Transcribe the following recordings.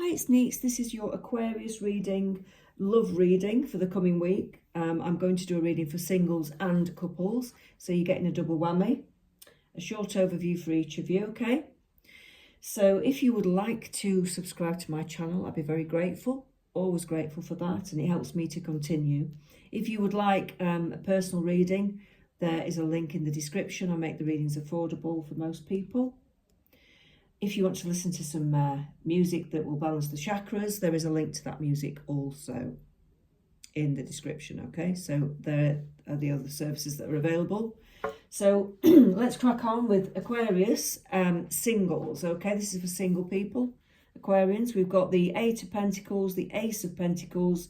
Hi, it's Neets. This is your Aquarius love reading for the coming week. I'm going to do a reading for singles and couples, so you're getting a double whammy. A short overview for each of you, okay? So if you would like to subscribe to my channel, I'd be very grateful. Always grateful for that, and it helps me to continue. If you would like a personal reading, there is a link in the description. I make the readings affordable for most people. If you want to listen to some music that will balance the chakras, there is a link to that music also in the description, okay? So there are the other services that are available. So let's crack on with Aquarius singles, okay? This is for single people, Aquarians. We've got the Eight of Pentacles, the Ace of Pentacles,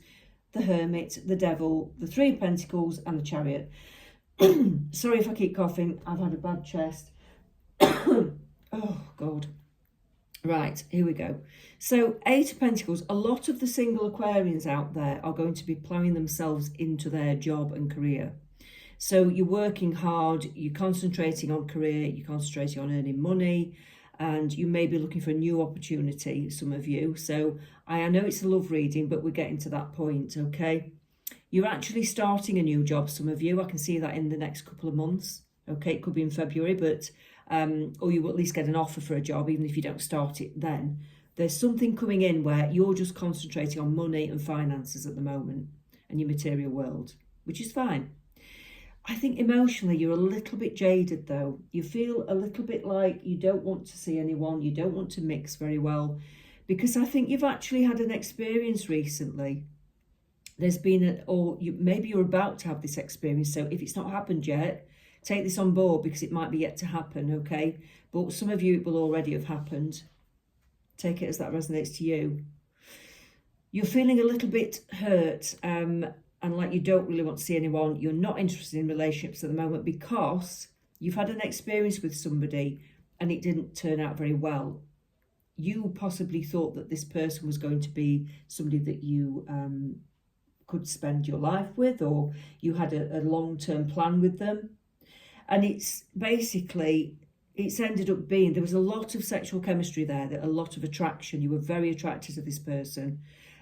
the Hermit, the Devil, the Three of Pentacles, and the Chariot. Sorry if I keep coughing. I've had a bad chest. Oh, God. Right, here we go. So, Eight of Pentacles, a lot of the single Aquarians out there are going to be ploughing themselves into their job and career. So, you're working hard, you're concentrating on career, you're concentrating on earning money, and you may be looking for a new opportunity, some of you. So, I know it's a love reading, but we're getting to that point, okay? You're actually starting a new job, some of you. I can see that in the next couple of months. Okay, it could be in February, but or you will at least get an offer for a job, even if you don't start it then. There's something coming in where you're just concentrating on money and finances at the moment and your material world, which is fine. I think emotionally you're a little bit jaded though. You feel a little bit like you don't want to see anyone, you don't want to mix very well, because I think you've actually had an experience recently. There's been maybe you're about to have this experience, so if it's not happened yet, take this on board because it might be yet to happen, okay? But some of you, it will already have happened. Take it as that resonates to you. You're feeling a little bit hurt and like you don't really want to see anyone. You're not interested in relationships at the moment because you've had an experience with somebody and it didn't turn out very well. You possibly thought that this person was going to be somebody that you could spend your life with, or you had a long-term plan with them. And it's ended up being, there was a lot of sexual chemistry there, a lot of attraction. You were very attracted to this person.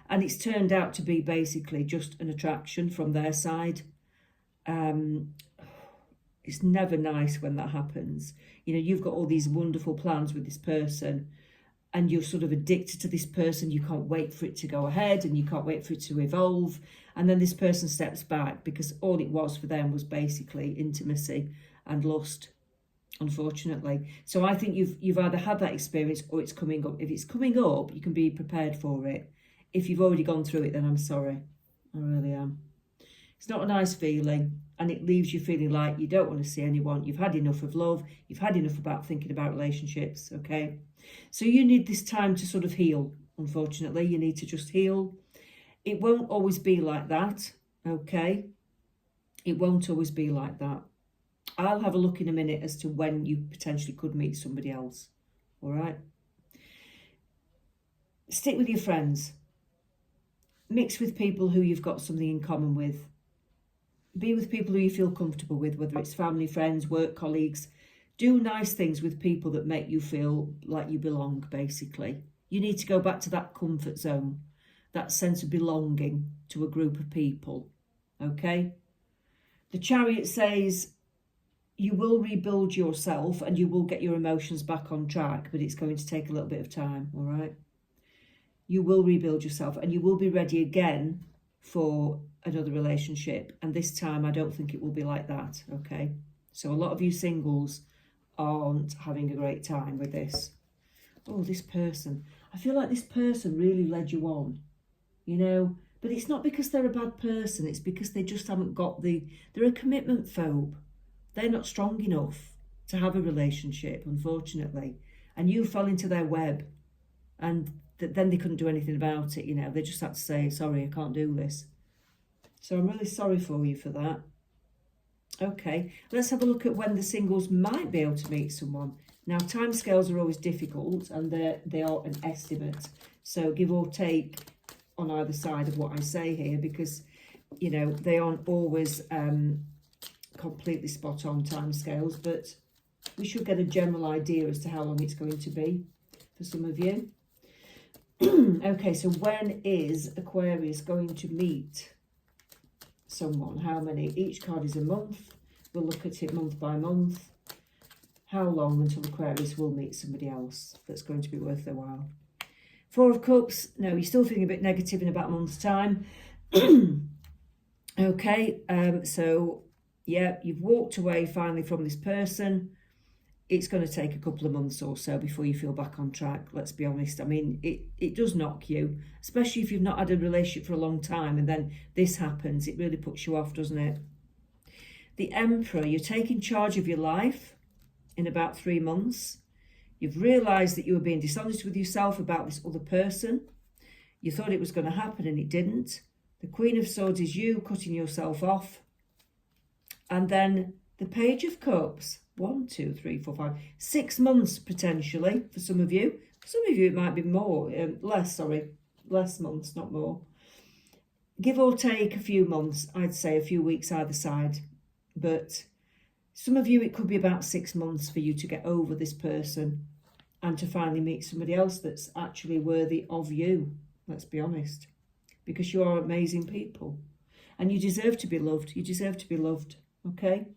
And it's turned out to be basically just an attraction from their side. It's never nice when that happens. You know, you've got all these wonderful plans with this person and you're sort of addicted to this person. You can't wait for it to go ahead and you can't wait for it to evolve. And then this person steps back because all it was for them was basically intimacy and lust, unfortunately. So I think you've either had that experience or it's coming up. If it's coming up, you can be prepared for it. If you've already gone through it, then I'm sorry. I really am. It's not a nice feeling, and it leaves you feeling like you don't want to see anyone. You've had enough of love. You've had enough about thinking about relationships, okay? So you need this time to sort of heal, unfortunately. You need to just heal. It won't always be like that, okay? It won't always be like that. I'll have a look in a minute as to when you potentially could meet somebody else, all right? Stick with your friends. Mix with people who you've got something in common with. Be with people who you feel comfortable with, whether it's family, friends, work colleagues. Do nice things with people that make you feel like you belong, basically. You need to go back to that comfort zone, that sense of belonging to a group of people, okay? The Chariot says you will rebuild yourself and you will get your emotions back on track, but it's going to take a little bit of time, all right? You will rebuild yourself and you will be ready again for another relationship. And this time, I don't think it will be like that, okay? So a lot of you singles aren't having a great time with this. Oh, this person. I feel like this person really led you on, you know? But it's not because they're a bad person. It's because they just haven't got they're a commitment phobe. They're not strong enough to have a relationship, unfortunately. And you fell into their web and then they couldn't do anything about it, you know. They just had to say, sorry, I can't do this. So I'm really sorry for you for that. Okay, let's have a look at when the singles might be able to meet someone. Now, timescales are always difficult and they are an estimate. So give or take on either side of what I say here because, you know, they aren't always completely spot on timescales, but we should get a general idea as to how long it's going to be for some of you. Okay, so when is Aquarius going to meet someone? How many? Each card is a month. We'll look at it month by month. How long until Aquarius will meet somebody else that's going to be worth their while? Four of Cups. No, you're still feeling a bit negative in about a month's time. Okay, so yeah, you've walked away finally from this person. It's going to take a couple of months or so before you feel back on track, let's be honest. I mean, it does knock you, especially if you've not had a relationship for a long time and then this happens. It really puts you off, doesn't it? The Emperor, you're taking charge of your life in about 3 months. You've realised that you were being dishonest with yourself about this other person. You thought it was going to happen and it didn't. The Queen of Swords is you cutting yourself off. And then the Page of Cups. 1, 2, 3, 4, 5, 6 months potentially for some of you. For some of you it might be more, less months, not more. Give or take a few months, I'd say a few weeks either side. But some of you it could be about 6 months for you to get over this person and to finally meet somebody else that's actually worthy of you, let's be honest. Because you are amazing people and you deserve to be loved. You deserve to be loved, okay?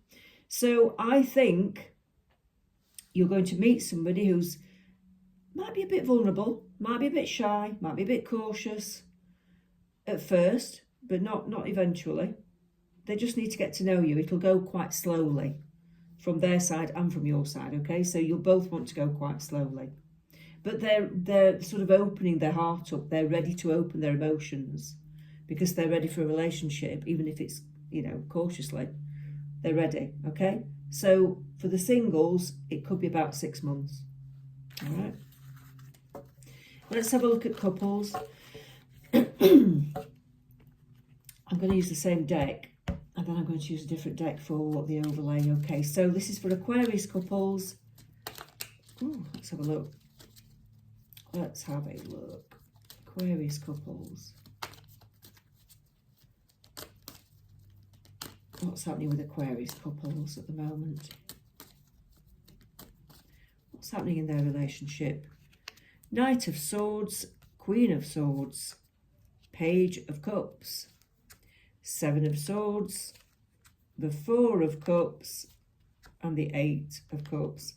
So I think you're going to meet somebody who's might be a bit vulnerable, might be a bit shy, might be a bit cautious at first, but not eventually. They just need to get to know you. It'll go quite slowly from their side and from your side, okay? So you'll both want to go quite slowly. But they're sort of opening their heart up. They're ready to open their emotions because they're ready for a relationship, even if it's, cautiously. They're ready, okay? So for the singles, it could be about 6 months. All right. Let's have a look at couples. I'm going to use the same deck, and then I'm going to use a different deck for the overlay. Okay, so this is for Aquarius couples. Ooh, let's have a look. Let's have a look. Aquarius couples. What's happening with Aquarius couples at the moment? What's happening in their relationship? Knight of Swords, Queen of Swords, Page of Cups, 7 of Swords, the 4 of Cups, and the 8 of Cups.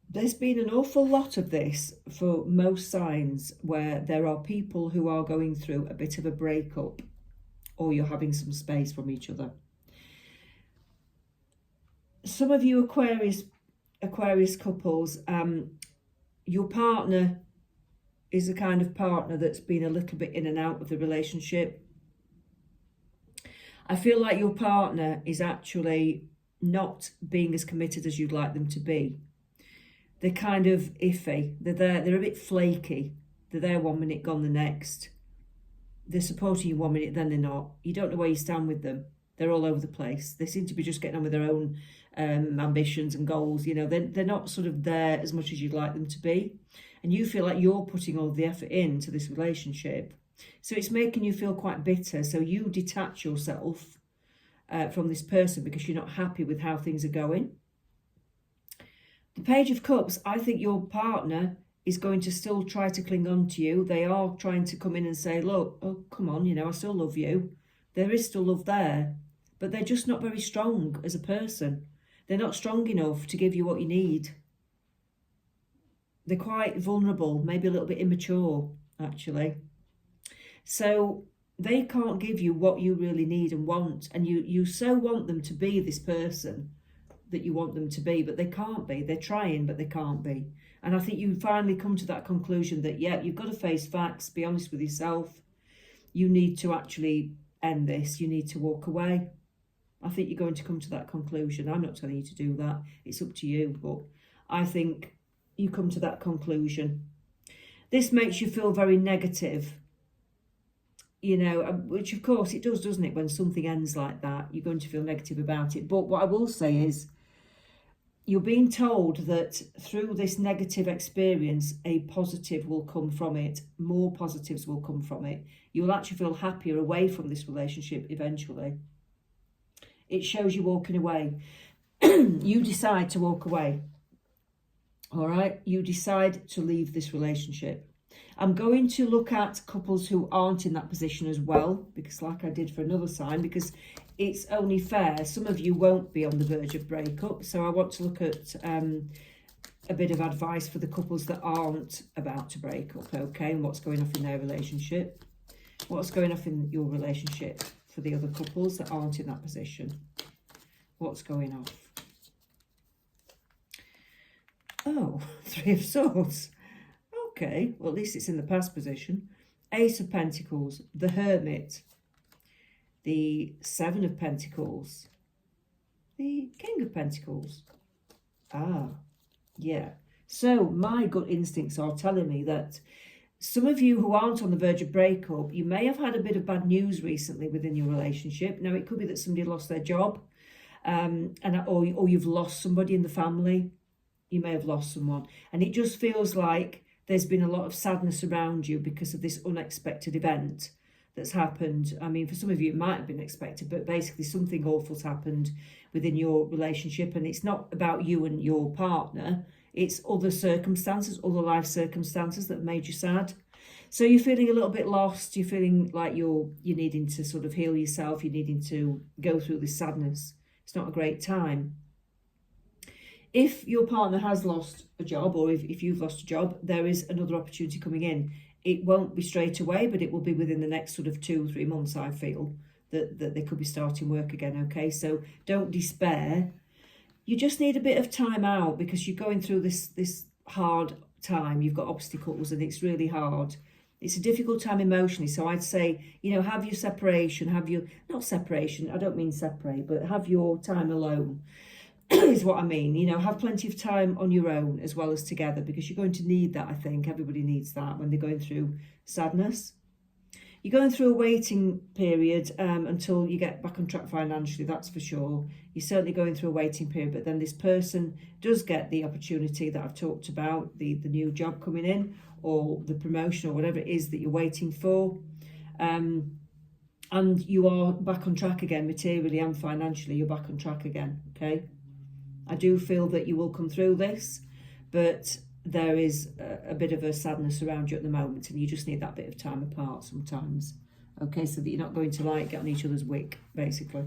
There's been an awful lot of this for most signs where there are people who are going through a bit of a breakup, or you're having some space from each other. Some of you Aquarius couples, your partner is the kind of partner that's been a little bit in and out of the relationship. I feel like your partner is actually not being as committed as you'd like them to be. They're kind of iffy. They're a bit flaky. They're there 1 minute, gone the next. They're supporting you 1 minute, then they're not. You don't know where you stand with them. They're all over the place. They seem to be just getting on with their own ambitions and goals. They're not sort of there as much as you'd like them to be. And you feel like you're putting all the effort into this relationship. So it's making you feel quite bitter. So you detach yourself from this person because you're not happy with how things are going. The Page of Cups, I think your partner is going to still try to cling on to you. They are trying to come in and say, look, oh, come on, I still love you. There is still love there, but they're just not very strong as a person. They're not strong enough to give you what you need. They're quite vulnerable, maybe a little bit immature, actually. So they can't give you what you really need and want. And you so want them to be this person that you want them to be, but they can't be. They're trying, but they can't be. And I think you finally come to that conclusion that, yeah, you've got to face facts, be honest with yourself. You need to actually end this. You need to walk away. I think you're going to come to that conclusion. I'm not telling you to do that. It's up to you. But I think you come to that conclusion. This makes you feel very negative, which of course it does, doesn't it? When something ends like that, you're going to feel negative about it. But what I will say is, you're being told that through this negative experience, a positive will come from it. More positives will come from it. You'll actually feel happier away from this relationship eventually. It shows you walking away. You decide to walk away. All right, you decide to leave this relationship. I'm going to look at couples who aren't in that position as well, because like I did for another sign, because it's only fair. Some of you won't be on the verge of breakup. So I want to look at a bit of advice for the couples that aren't about to break up, okay? And what's going off in their relationship. What's going off in your relationship for the other couples that aren't in that position. What's going off? Oh, Three of Swords. Okay, well, at least it's in the past position. Ace of Pentacles, the Hermit, the Seven of Pentacles, the King of Pentacles. Ah, yeah. So my gut instincts are telling me that some of you who aren't on the verge of breakup, you may have had a bit of bad news recently within your relationship. Now, it could be that somebody lost their job, or you've lost somebody in the family. You may have lost someone. And it just feels like there's been a lot of sadness around you because of this unexpected event that's happened. I mean, for some of you, it might have been expected, but basically something awful's happened within your relationship. And it's not about you and your partner. It's other circumstances, other life circumstances that have made you sad. So you're feeling a little bit lost. You're feeling like you're needing to sort of heal yourself. You're needing to go through this sadness. It's not a great time. If your partner has lost a job, or if you've lost a job, there is another opportunity coming in. It won't be straight away, but it will be within the next sort of 2 or 3 months, I feel, that they could be starting work again, okay? So don't despair. You just need a bit of time out because you're going through this hard time. You've got obstacles and it's really hard. It's a difficult time emotionally. So I'd say, have your separation, not separation, I don't mean separate, but have your time alone. Is what I mean. Have plenty of time on your own as well as together, because you're going to need that. I think everybody needs that when they're going through sadness. You're going through a waiting period until you get back on track financially, that's for sure. You're certainly going through a waiting period, but then this person does get the opportunity that I've talked about, the new job coming in, or the promotion, or whatever it is that you're waiting for. And you are back on track again, materially and financially. You're back on track again, okay? I do feel that you will come through this, but there is a bit of a sadness around you at the moment, and you just need that bit of time apart sometimes, okay, so that you're not going to get on each other's wick, basically.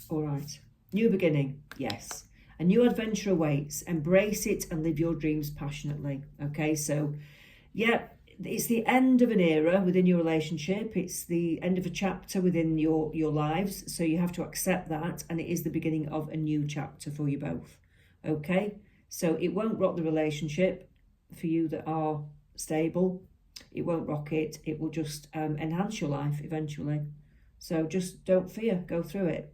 All right, new beginning, yes. A new adventure awaits. Embrace it and live your dreams passionately, okay? So, yeah, it's the end of an era within your relationship. It's the end of a chapter within your lives. So you have to accept that. And it is the beginning of a new chapter for you both. Okay? So it won't rock the relationship for you that are stable. It won't rock it. It will just enhance your life eventually. So just don't fear. Go through it.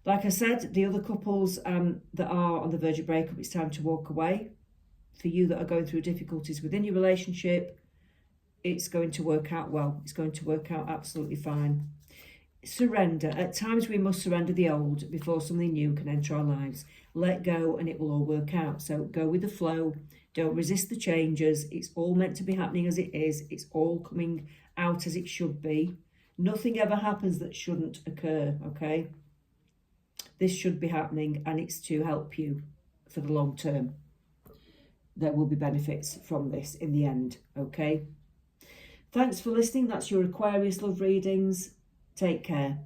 Like I said, the other couples that are on the verge of breakup, it's time to walk away. For you that are going through difficulties within your relationship, it's going to work out well. It's going to work out absolutely fine. Surrender. At times we must surrender the old before something new can enter our lives. Let go and it will all work out. So go with the flow. Don't resist the changes. It's all meant to be happening as it is. It's all coming out as it should be. Nothing ever happens that shouldn't occur, okay? This should be happening, and it's to help you for the long term. There will be benefits from this in the end, okay? Thanks for listening. That's your Aquarius love readings. Take care.